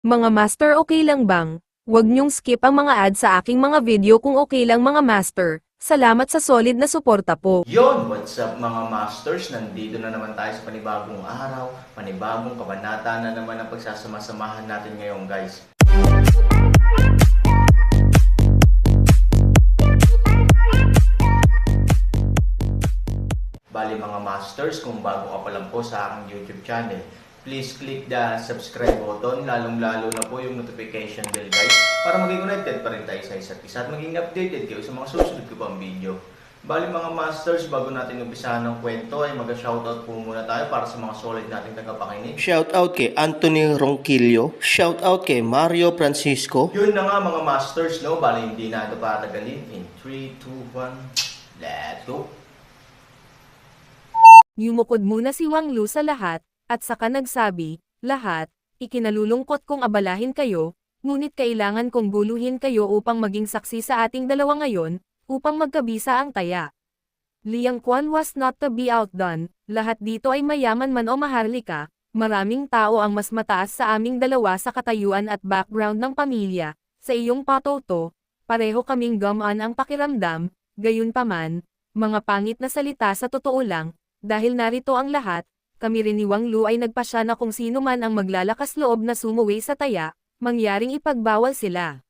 Mga master, okay lang bang? Huwag niyong skip ang mga ads sa aking mga video kung okay lang mga master. Salamat sa solid na suporta po. Yon, what's up mga masters? Nandito na naman tayo sa panibagong araw, panibagong kabanata na naman ang pagsasama-samahan natin ngayon guys. Bali mga masters, kung bago ka pa lang po sa aking YouTube channel, please click the subscribe button, lalong-lalo na po yung notification bell guys, para maging connected pa rin tayo sa isa't isa at maging updated kayo sa mga susunod ko pang video. Bali mga masters, bago natin umpisahan ng kwento ay mag-shoutout po muna tayo para sa mga solid nating tagapakinig. Shoutout kay Anthony Ronquillo, shoutout kay Mario Francisco. Yun na nga mga masters, no? Bali hindi na ito patagalin. In 3, 2, 1, let's go! Yumukod muna si Wang Lu sa lahat, at saka nagsabi, lahat, ikinalulungkot kong abalahin kayo, ngunit kailangan kong guluhin kayo upang maging saksi sa ating dalawa ngayon, upang magkabisa ang taya. Liang Quan was not to be outdone, lahat dito ay mayaman man o maharlika, maraming tao ang mas mataas sa aming dalawa sa katayuan at background ng pamilya, sa iyong patoto, pareho kaming gamaan ang pakiramdam, gayunpaman, mga pangit na salita sa totoo lang, dahil narito ang lahat, kami rin ni Wang Lu ay nagpasya na kung sino man ang maglalakas loob na sumuwi sa taya, mangyaring ipagbawal sila.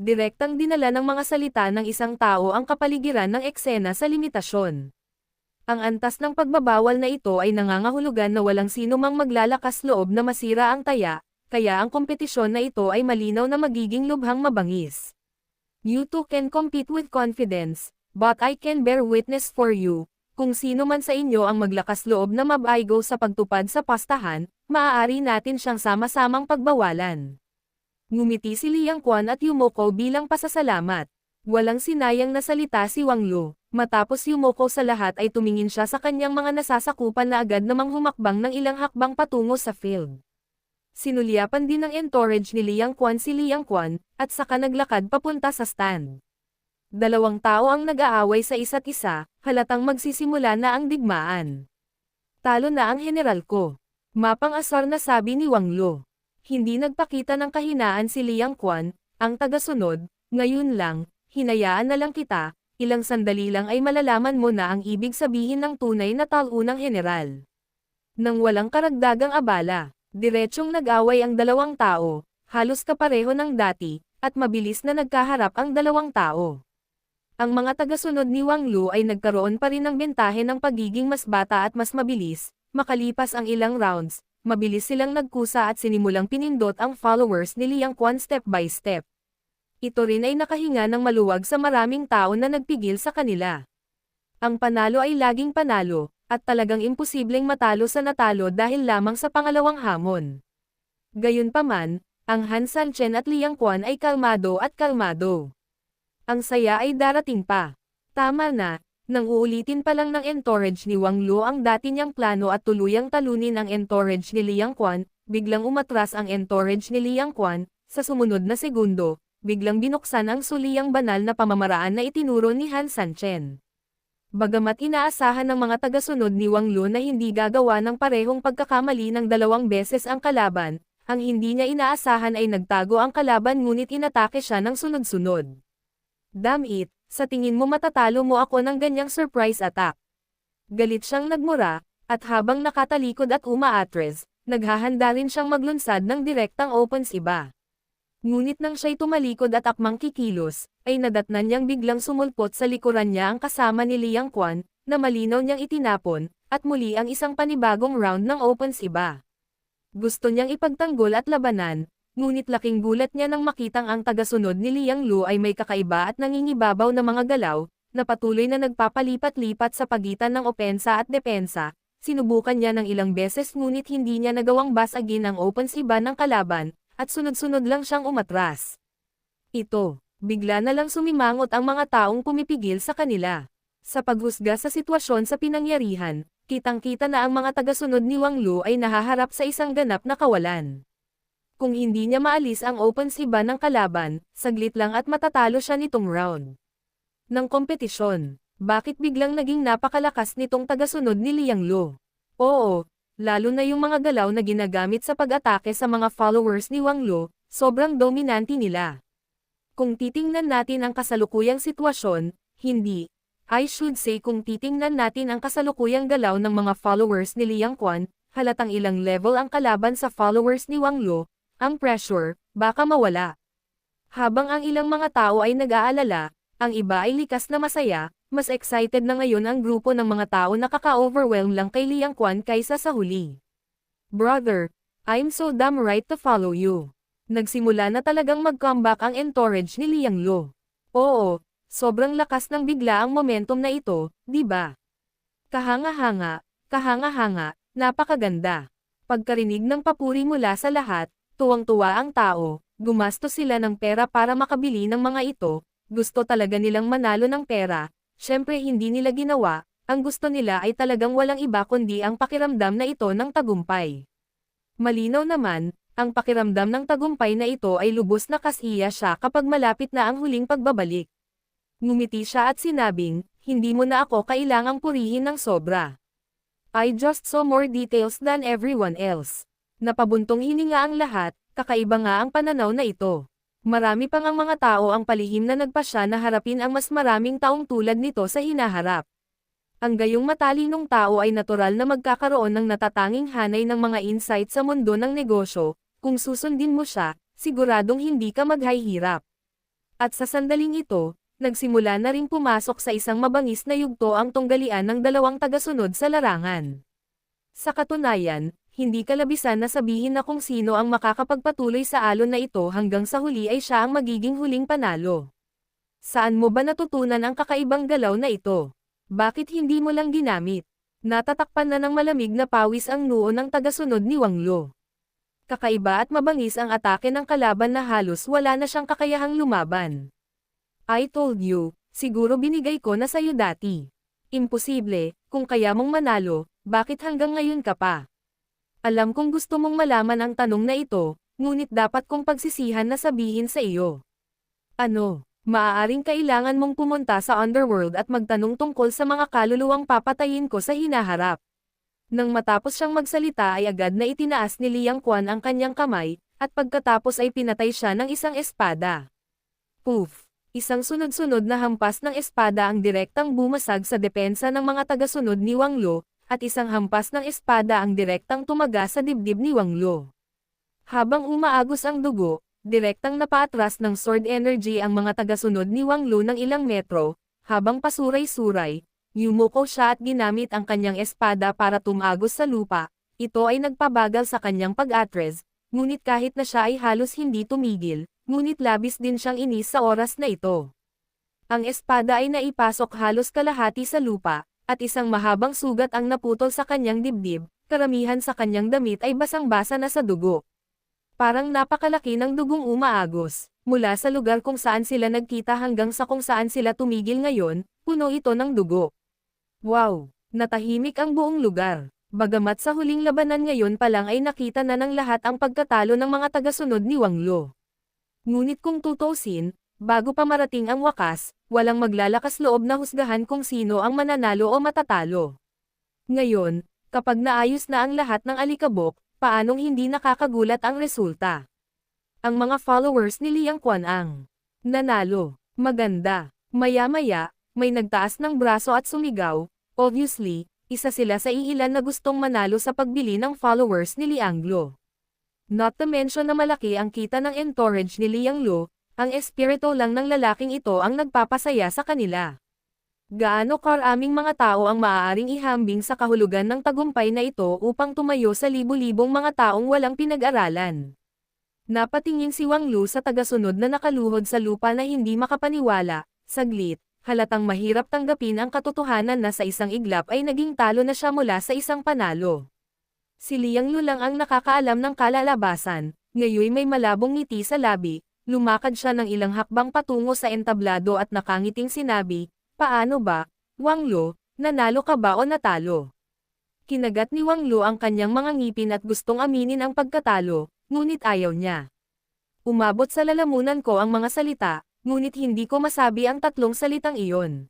Direktang dinala ng mga salita ng isang tao ang kapaligiran ng eksena sa limitasyon. Ang antas ng pagbabawal na ito ay nangangahulugan na walang sino mang maglalakas loob na masira ang taya, kaya ang kompetisyon na ito ay malinaw na magiging lubhang mabangis. You two can compete with confidence, but I can bear witness for you. Kung sino man sa inyo ang maglakas loob na mabaigo sa pagtupad sa pastahan, maaari natin siyang sama-samang pagbawalan. Ngumiti si Liang Quan at yumoko bilang pasasalamat. Walang sinayang na salita si Wang Lu. Matapos yumoko sa lahat ay tumingin siya sa kanyang mga nasasakupan na agad namang humakbang ng ilang hakbang patungo sa field. Sinulyapan din ng entourage ni Liang Quan si Liang Quan, at saka naglakad papunta sa stand. Dalawang tao ang nag-aaway sa isa't isa, halatang magsisimula na ang digmaan. Talo na ang general ko. Mapang-asar na sabi ni Wang Lu. Hindi nagpakita ng kahinaan si Liang Quan, ang tagasunod, ngayon lang, hinayaan na lang kita, ilang sandali lang ay malalaman mo na ang ibig sabihin ng tunay na talunang general. Nang walang karagdagang abala, diretsyong nag-away ang dalawang tao, halos kapareho ng dati, at mabilis na nagkaharap ang dalawang tao. Ang mga tagasunod ni Wang Lu ay nagkaroon pa rin ng bentahe ng pagiging mas bata at mas mabilis, makalipas ang ilang rounds, mabilis silang nagkusa at sinimulang pinindot ang followers ni Liang Quan step by step. Ito rin ay nakahinga ng maluwag sa maraming tao na nagpigil sa kanila. Ang panalo ay laging panalo, at talagang imposibleng matalo sa natalo dahil lamang sa pangalawang hamon. Gayunpaman, ang Han Sanchen at Liang Quan ay kalmado at kalmado. Ang saya ay darating pa. Tama na, nang uulitin pa lang ng entourage ni Wang Lu ang dati niyang plano at tuluyang talunin ang entourage ni Liang Quan, biglang umatras ang entourage ni Liang Quan, sa sumunod na segundo, biglang binuksan ang suliyang banal na pamamaraan na itinuro ni Han Sanchen. Bagamat inaasahan ng mga tagasunod ni Wang Lu na hindi gagawa ng parehong pagkakamali ng dalawang beses ang kalaban, ang hindi niya inaasahan ay nagtago ang kalaban ngunit inatake siya ng sunod-sunod. Damn it, sa tingin mo matatalo mo ako ng ganyang surprise attack. Galit siyang nagmura, at habang nakatalikod at umaatres, naghahanda rin siyang maglunsad ng direktang opens iba. Ngunit nang siya'y tumalikod at akmang kikilos, ay nadatnan niyang biglang sumulpot sa likuran niya ang kasama ni Liang Quan, na malinaw niyang itinapon, at muli ang isang panibagong round ng opens iba. Gusto niyang ipagtanggol at labanan, ngunit laking gulat niya nang makitang ang tagasunod ni Liang Lu ay may kakaiba at nangingibabaw na mga galaw, na patuloy na nagpapalipat-lipat sa pagitan ng opensa at depensa. Sinubukan niya ng ilang beses ngunit hindi niya nagawang basagin ang opens iba ng kalaban, at sunod-sunod lang siyang umatras. Bigla na lang sumimangot ang mga taong pumipigil sa kanila. Sa paghusga sa sitwasyon sa pinangyarihan, kitang-kita na ang mga tagasunod ni Wang Lu ay nahaharap sa isang ganap na kawalan. Kung hindi niya maalis ang opens iba ng kalaban, saglit lang at matatalo siya nitong round. Ng kompetisyon, bakit biglang naging napakalakas nitong tagasunod ni Liang Lu? Oo, lalo na yung mga galaw na ginagamit sa pag-atake sa mga followers ni Wang Luo, sobrang dominante nila. Kung titingnan natin ang kasalukuyang sitwasyon, I should say kung titingnan natin ang kasalukuyang galaw ng mga followers ni Liang Quan, halatang ilang level ang kalaban sa followers ni Wang Luo, ang pressure, baka mawala. Habang ang ilang mga tao ay nag-aalala, ang iba ay likas na masaya, mas excited na ngayon ang grupo ng mga tao na kaka-overwhelm lang kay Liang Quan kaysa sa huli. Brother, I'm so damn right to follow you. Nagsimula na talagang mag-comeback ang entourage ni Liang Luo. Oo, sobrang lakas ng bigla ang momentum na ito, di ba? Kahanga-hanga, napakaganda. Pagkarinig ng papuri mula sa lahat, tuwang-tuwa ang tao, gumastos sila ng pera para makabili ng mga ito, gusto talaga nilang manalo ng pera, syempre hindi nila ginawa, ang gusto nila ay talagang walang iba kundi ang pakiramdam na ito ng tagumpay. Malinaw naman, ang pakiramdam ng tagumpay na ito ay lubos na kasiya siya kapag malapit na ang huling pagbabalik. Ngumiti siya at sinabing, hindi mo na ako kailangang purihin ng sobra. I just saw more details than everyone else. Napabuntong hininga ang lahat, kakaiba nga ang pananaw na ito. Marami pang ang mga tao ang palihim na nagpasya na harapin ang mas maraming taong tulad nito sa hinaharap. Ang gayong matalinong tao ay natural na magkakaroon ng natatanging hanay ng mga insight sa mundo ng negosyo, kung susundin mo siya, siguradong hindi ka maghihirap. At sa sandaling ito, nagsimula na ring pumasok sa isang mabangis na yugto ang tunggalian ng dalawang tagasunod sa larangan. Sa katunayan, hindi kalabisan na sabihin na kung sino ang makakapagpatuloy sa alon na ito hanggang sa huli ay siya ang magiging huling panalo. Saan mo ba natutunan ang kakaibang galaw na ito? Bakit hindi mo lang ginamit? Natatakpan na ng malamig na pawis ang noo ng tagasunod ni Wang Luo. Kakaiba at mabangis ang atake ng kalaban na halos wala na siyang kakayahang lumaban. I told you, siguro binigay ko na sa'yo dati. Imposible, kung kaya mong manalo, bakit hanggang ngayon ka pa? Alam kong gusto mong malaman ang tanong na ito, ngunit dapat kong pagsisihan na sabihin sa iyo. Ano, maaaring kailangan mong pumunta sa underworld at magtanong tungkol sa mga kaluluwang papatayin ko sa hinaharap. Nang matapos siyang magsalita ay agad na itinaas ni Liang Quan ang kanyang kamay, at pagkatapos ay pinatay siya ng isang espada. Poof! Isang sunod-sunod na hampas ng espada ang direktang bumasag sa depensa ng mga tagasunod ni Wang Luo, at isang hampas ng espada ang direktang tumaga sa dibdib ni Wang Luo. Habang umaagos ang dugo, direktang napaatras ng sword energy ang mga tagasunod ni Wang Luo ng ilang metro, habang pasuray-suray, yumuko siya at ginamit ang kanyang espada para tumagos sa lupa. Ito ay nagpabagal sa kanyang pag-atres, ngunit kahit na siya ay halos hindi tumigil, ngunit labis din siyang inis sa oras na ito. Ang espada ay naipasok halos kalahati sa lupa, at isang mahabang sugat ang naputol sa kanyang dibdib, karamihan sa kanyang damit ay basang-basa na sa dugo. Parang napakalaki ng dugong umaagos, mula sa lugar kung saan sila nagkita hanggang sa kung saan sila tumigil ngayon, puno ito ng dugo. Wow! Natahimik ang buong lugar. Bagamat sa huling labanan ngayon pa lang ay nakita na ng lahat ang pagkatalo ng mga tagasunod ni Wang Luo. Ngunit kung tutusin, bago pa marating ang wakas, walang maglalakas loob na husgahan kung sino ang mananalo o matatalo. Ngayon, kapag naayos na ang lahat ng alikabok, paanong hindi nakakagulat ang resulta? Ang mga followers ni Liang Quan ang nanalo. Maganda. Maya-maya, may nagtaas ng braso at sumigaw. Obviously, isa sila sa iilan na gustong manalo sa pagbili ng followers ni Liang Luo. Not to mention na malaki ang kita ng entourage ni Liang Luo, ang espiritu lang ng lalaking ito ang nagpapasaya sa kanila. Gaano karaming mga tao ang maaaring ihambing sa kahulugan ng tagumpay na ito upang tumayo sa libu-libong mga taong walang pinag-aralan. Napatingin si Wang Luo sa tagasunod na nakaluhod sa lupa na hindi makapaniwala, saglit. Halatang mahirap tanggapin ang katotohanan na sa isang iglap ay naging talo na siya mula sa isang panalo. Si Liang Luo lang ang nakakaalam ng kalalabasan, ngayon may malabong ngiti sa labi, lumakad siya ng ilang hakbang patungo sa entablado at nakangiting sinabi, "Paano ba, Wang Luo, nanalo ka ba o natalo?" Kinagat ni Wang Luo ang kanyang mga ngipin at gustong aminin ang pagkatalo, ngunit ayaw niya. Umabot sa lalamunan ko ang mga salita, ngunit hindi ko masabi ang tatlong salitang iyon.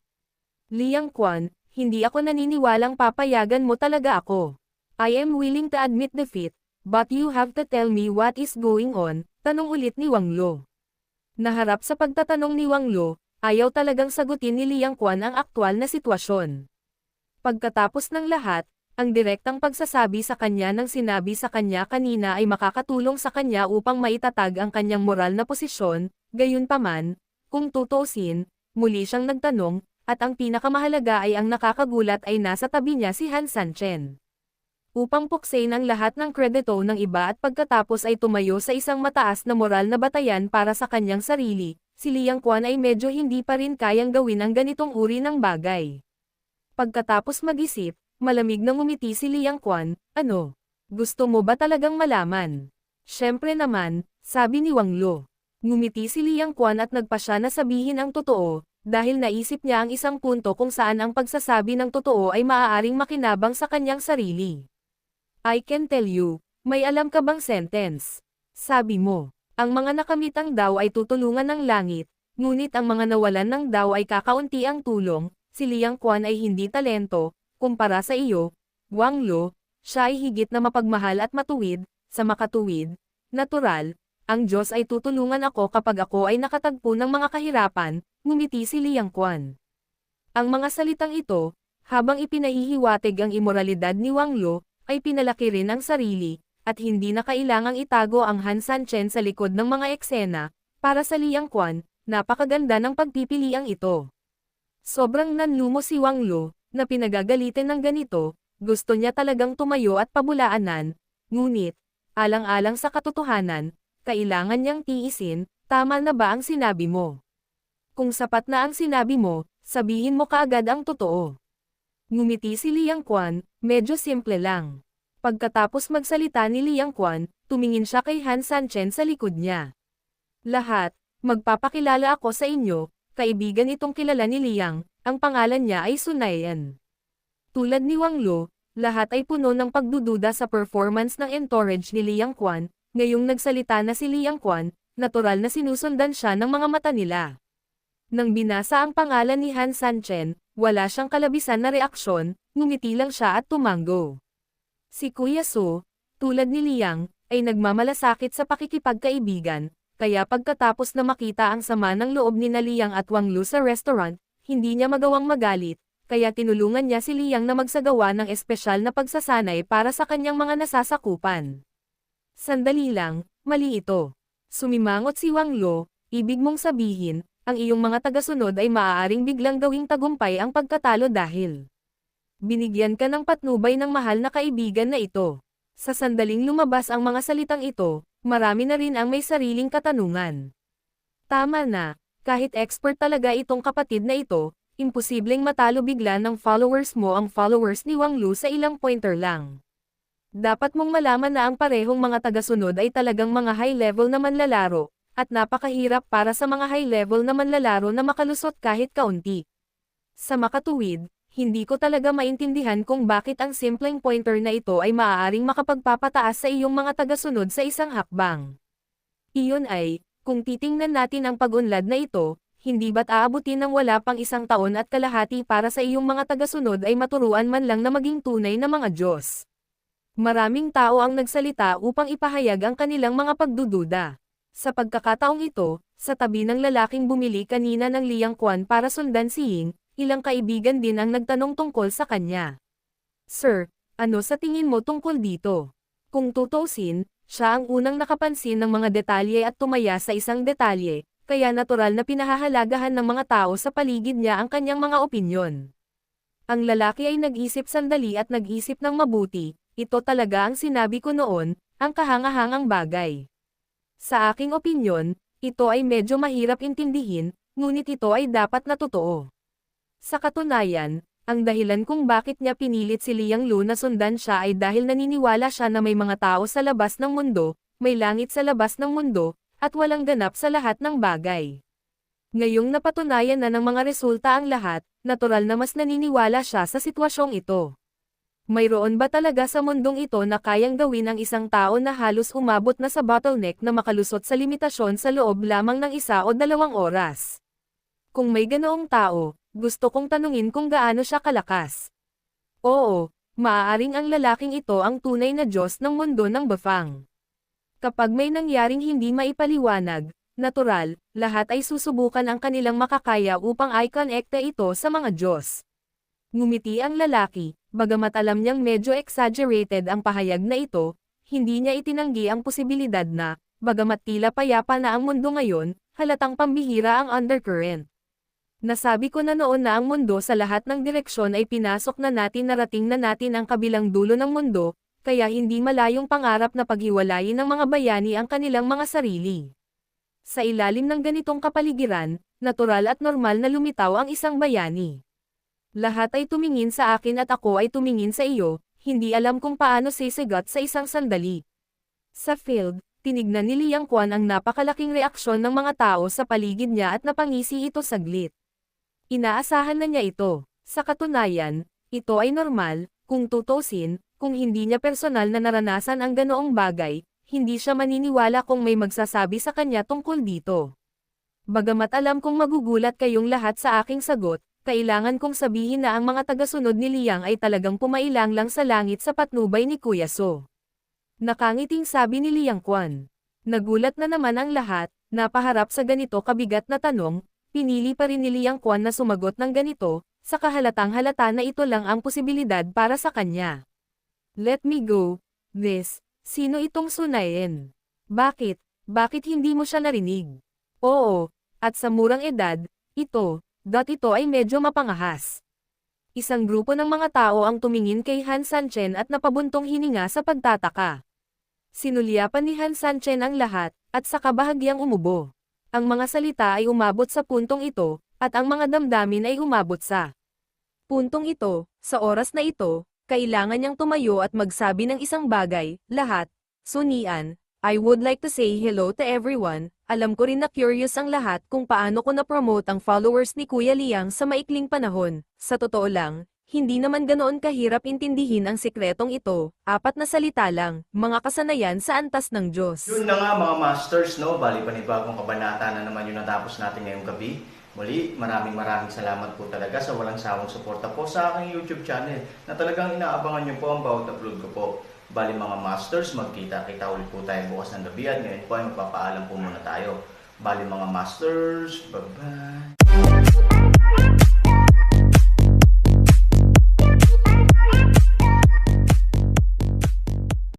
Liang Quan, hindi ako naniniwalang papayagan mo talaga ako. I am willing to admit defeat, but you have to tell me what is going on, tanong ulit ni Wang Lo. Naharap sa pagtatanong ni Wang Lo, ayaw talagang sagutin ni Liang Quan ang aktwal na sitwasyon. Pagkatapos ng lahat, ang direktang pagsasabi sa kanya ng sinabi sa kanya kanina ay makakatulong sa kanya upang maitatag ang kanyang moral na posisyon, gayunpaman, kung tutuusin, muli siyang nagtanong, at ang pinakamahalaga ay ang nakakagulat ay nasa tabi niya si Han Sanchen. Upang puksain ang lahat ng kredito ng iba at pagkatapos ay tumayo sa isang mataas na moral na batayan para sa kanyang sarili, si Liang Quan ay medyo hindi pa rin kayang gawin ang ganitong uri ng bagay. Pagkatapos mag-isip, malamig na ngumiti si Liang Quan, ano? Gusto mo ba talagang malaman? Siyempre naman, sabi ni Wang Lo. Ngumiti si Liang Quan at nagpasya na sabihin ang totoo, dahil naisip niya ang isang punto kung saan ang pagsasabi ng totoo ay maaaring makinabang sa kanyang sarili. I can tell you, may alam ka bang sentence? Sabi mo, ang mga nakamitang daw ay tutulungan ng langit, ngunit ang mga nawalan ng daw ay kakaunti ang tulong, si Liang Quan ay hindi talento, kumpara sa iyo, Wang Lo, siya ay higit na mapagmahal at matuwid, sa makatuwid, natural, ang Diyos ay tutulungan ako kapag ako ay nakatagpo ng mga kahirapan, ngumiti si Liang Quan. Ang mga salitang ito, habang ipinahihiwatig ang imoralidad ni Wang Lo, ay pinalaki rin ang sarili, at hindi na kailangang itago ang Han Sanchen sa likod ng mga eksena, para sa Liang Quan, napakaganda ng pagpipiliang ito. Sobrang nanlumo si Wang Lo, na pinagagalitin ng ganito, gusto niya talagang tumayo at pabulaanan, ngunit, alang-alang sa katotohanan, kailangan niyang tiisin, tama na ba ang sinabi mo? Kung sapat na ang sinabi mo, sabihin mo kaagad ang totoo. Ngumiti si Liang Quan, medyo simple lang. Pagkatapos magsalita ni Liang Quan, tumingin siya kay Han Sanchen sa likod niya. Lahat, magpapakilala ako sa inyo, kaibigan itong kilala ni Liang, ang pangalan niya ay Sunayan. Tulad ni Wang Lo, lahat ay puno ng pagdududa sa performance ng entourage ni Liang Quan, ngayong nagsalita na si Liang Quan, natural na sinusundan siya ng mga mata nila. Nang binasa ang pangalan ni Han Sanchen, wala siyang kalabisan na reaksyon, ngumiti lang siya at tumango. Si Kuya So, tulad ni Liang, ay nagmamalasakit sa pakikipagkaibigan, kaya pagkatapos na makita ang sama ng loob ni Liang at Wang Lo sa restaurant, hindi niya magawang magalit, kaya tinulungan niya si Liang na magsagawa ng espesyal na pagsasanay para sa kanyang mga nasasakupan. Sandali lang, mali ito. Sumimangot si Wang Lo, ibig mong sabihin, ang iyong mga tagasunod ay maaaring biglang gawing tagumpay ang pagkatalo dahil binigyan ka ng patnubay ng mahal na kaibigan na ito. Sa sandaling lumabas ang mga salitang ito, marami na rin ang may sariling katanungan. Tama na, kahit expert talaga itong kapatid na ito, imposibleng matalo bigla ng followers mo ang followers ni Wang Lo sa ilang pointer lang. Dapat mong malaman na ang parehong mga tagasunod ay talagang mga high-level na manlalaro, at napakahirap para sa mga high-level na manlalaro na makalusot kahit kaunti. Sa makatuwid, hindi ko talaga maintindihan kung bakit ang simpleng pointer na ito ay maaaring makapagpapataas sa iyong mga tagasunod sa isang hakbang. Iyon ay, kung titingnan natin ang pag-unlad na ito, hindi ba't aabutin ng wala pang 1 taon at kalahati para sa iyong mga tagasunod ay maturuan man lang na maging tunay na mga Diyos. Maraming tao ang nagsalita upang ipahayag ang kanilang mga pagdududa. Sa pagkakataong ito, sa tabi ng lalaking bumili kanina ng Liang Quan para sundan si Ying, ilang kaibigan din ang nagtanong tungkol sa kanya. Sir, ano sa tingin mo tungkol dito? Kung tutuusin, siya ang unang nakapansin ng mga detalye at tumaya sa isang detalye, kaya natural na pinahahalagahan ng mga tao sa paligid niya ang kanyang mga opinyon. Ang lalaki ay nag-isip sandali at nag-isip ng mabuti, ito talaga ang sinabi ko noon, ang kahangahangang bagay. Sa aking opinyon, ito ay medyo mahirap intindihin, ngunit ito ay dapat na totoo. Sa katunayan, ang dahilan kung bakit niya pinilit si Liang Lo na sundan siya ay dahil naniniwala siya na may mga tao sa labas ng mundo, may langit sa labas ng mundo, at walang ganap sa lahat ng bagay. Ngayong napatunayan na ng mga resulta ang lahat, natural na mas naniniwala siya sa sitwasyong ito. Mayroon ba talaga sa mundong ito na kayang gawin ang isang tao na halos umabot na sa bottleneck na makalusot sa limitasyon sa loob lamang ng 1 o 2 oras? Kung may ganoong tao, gusto kong tanungin kung gaano siya kalakas. Oo, maaaring ang lalaking ito ang tunay na Diyos ng mundo ng Bafang. Kapag may nangyaring hindi maipaliwanag, natural, lahat ay susubukan ang kanilang makakaya upang i-connecta ito sa mga Diyos. Ngumiti ang lalaki, bagamat alam niyang medyo exaggerated ang pahayag na ito, hindi niya itinanggi ang posibilidad na, bagamat tila payapa na ang mundo ngayon, halatang pambihira ang undercurrent. Nasabi ko na noon na ang mundo sa lahat ng direksyon ay pinasok na natin, narating na natin ang kabilang dulo ng mundo, kaya hindi malayong pangarap na paghiwalayin ng mga bayani ang kanilang mga sarili. Sa ilalim ng ganitong kapaligiran, natural at normal na lumitaw ang isang bayani. Lahat ay tumingin sa akin at ako ay tumingin sa iyo, hindi alam kung paano sisigat sa isang sandali. Sa field, tinignan ni Liang Quan ang napakalaking reaksyon ng mga tao sa paligid niya at napangisi ito saglit. Inaasahan na niya ito. Sa katunayan, ito ay normal, kung tutusin, kung hindi niya personal na naranasan ang ganoong bagay, hindi siya maniniwala kung may magsasabi sa kanya tungkol dito. Bagamat alam kong magugulat kayong lahat sa aking sagot, kailangan kong sabihin na ang mga tagasunod ni Liang ay talagang pumailang lang sa langit sa patnubay ni Kuya So. Nakangiting sabi ni Liang Quan. Nagulat na naman ang lahat, napaharap sa ganito kabigat na tanong, pinili pa rin ni Liang Quan na sumagot ng ganito, sa kahalatang halata na ito lang ang posibilidad para sa kanya. Let me go. This. Sino itong Sunayen? Bakit? Bakit hindi mo siya narinig? Oo. At sa murang edad, ito ay medyo mapangahas. Isang grupo ng mga tao ang tumingin kay Han Sanchen at napabuntong hininga sa pagtataka. Sinulyapan ni Han Sanchen ang lahat, at saka bahagyang umubo. Ang mga salita ay umabot sa puntong ito, at ang mga damdamin ay umabot sa puntong ito. Sa oras na ito, kailangan niyang tumayo at magsabi ng isang bagay, lahat. Sunian, I would like to say hello to everyone. Alam ko rin na curious ang lahat kung paano ko na-promote ang followers ni Kuya Liang sa maikling panahon. Sa totoo lang, hindi naman ganoon kahirap intindihin ang sikretong ito. 4 na salita lang, mga kasanayan sa antas ng Diyos. Yun na nga mga masters, no? Bali panibagong kabanata na naman yung natapos natin ngayong gabi. Muli, maraming salamat po talaga sa walang sawang suporta po sa aking YouTube channel na talagang inaabangan nyo po ang bawat upload ko po. Bali mga masters, magkita-kita ulit po tayo bukas ng gabi at ngayon po ay magpapaalam po muna tayo. Bali mga masters, bye-bye!